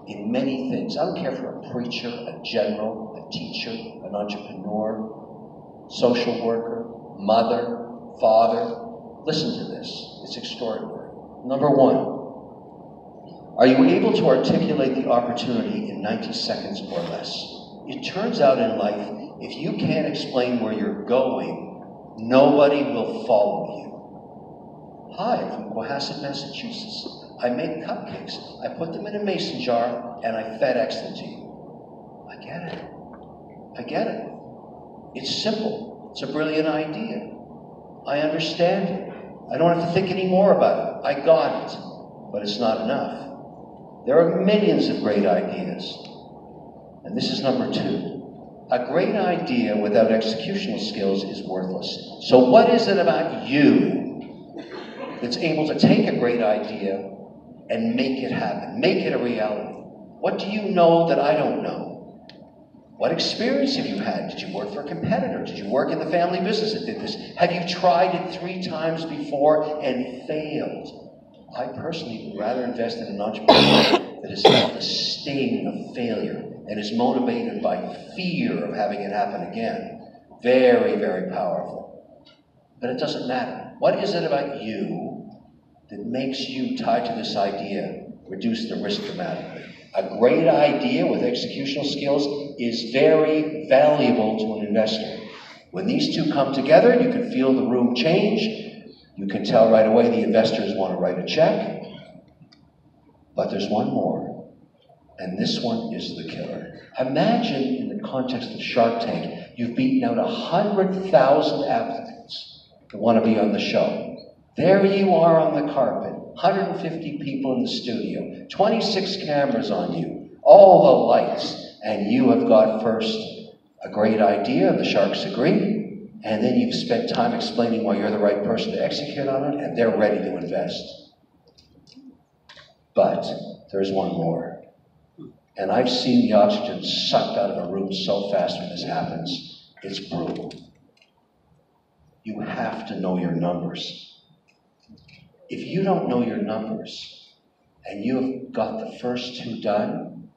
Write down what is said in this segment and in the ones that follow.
in many things. I don't care if you're a preacher, a general, a teacher, an entrepreneur, social worker, mother, father. Listen to this. It's extraordinary. Number one, are you able to articulate the opportunity in 90 seconds or less? It turns out in life, if you can't explain where you're going, nobody will follow you. Hi, I'm from Cohasset, Massachusetts. I make cupcakes. I put them in a mason jar and I FedEx them to you. I get it. I get it. It's simple. It's a brilliant idea. I understand it. I don't have to think any more about it. I got it. But it's not enough. There are millions of great ideas. And this is number two. A great idea without executional skills is worthless. So what is it about you that's able to take a great idea and make it happen, make it a reality? What do you know that I don't know? What experience have you had? Did you work for a competitor? Did you work in the family business that did this? Have you tried it 3 times before and failed? I personally would rather invest in an entrepreneur that has felt the sting of failure and is motivated by fear of having it happen again. Very, very powerful. But it doesn't matter. What is it about you that makes you, tied to this idea, reduce the risk dramatically? A great idea with executional skills is very valuable to an investor. When these two come together, you can feel the room change. You can tell right away the investors want to write a check. But there's one more. And this one is the killer. Imagine in the context of Shark Tank, you've beaten out 100,000 applicants that want to be on the show. There you are on the carpet, 150 people in the studio, 26 cameras on you, all the lights, and you have got first a great idea, the sharks agree, and then you've spent time explaining why you're the right person to execute on it, and they're ready to invest. But there's one more. And I've seen the oxygen sucked out of a room so fast when this happens, it's brutal. You have to know your numbers. If you don't know your numbers, and you have got the first 2 done,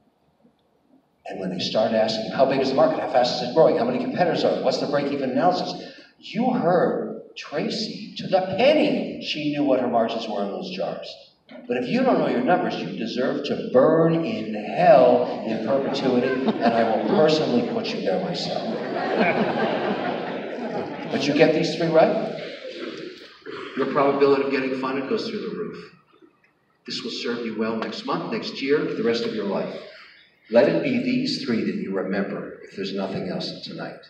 and when they start asking, how big is the market? How fast is it growing? How many competitors are there? What's the break-even analysis? You heard Tracy to the penny. She knew what her margins were in those jars. But if you don't know your numbers, you deserve to burn in hell in perpetuity, and I will personally put you there myself. But you get these 3 right, your probability of getting funded goes through the roof. This will serve you well next month, next year, for the rest of your life. Let it be these 3 that you remember if there's nothing else tonight.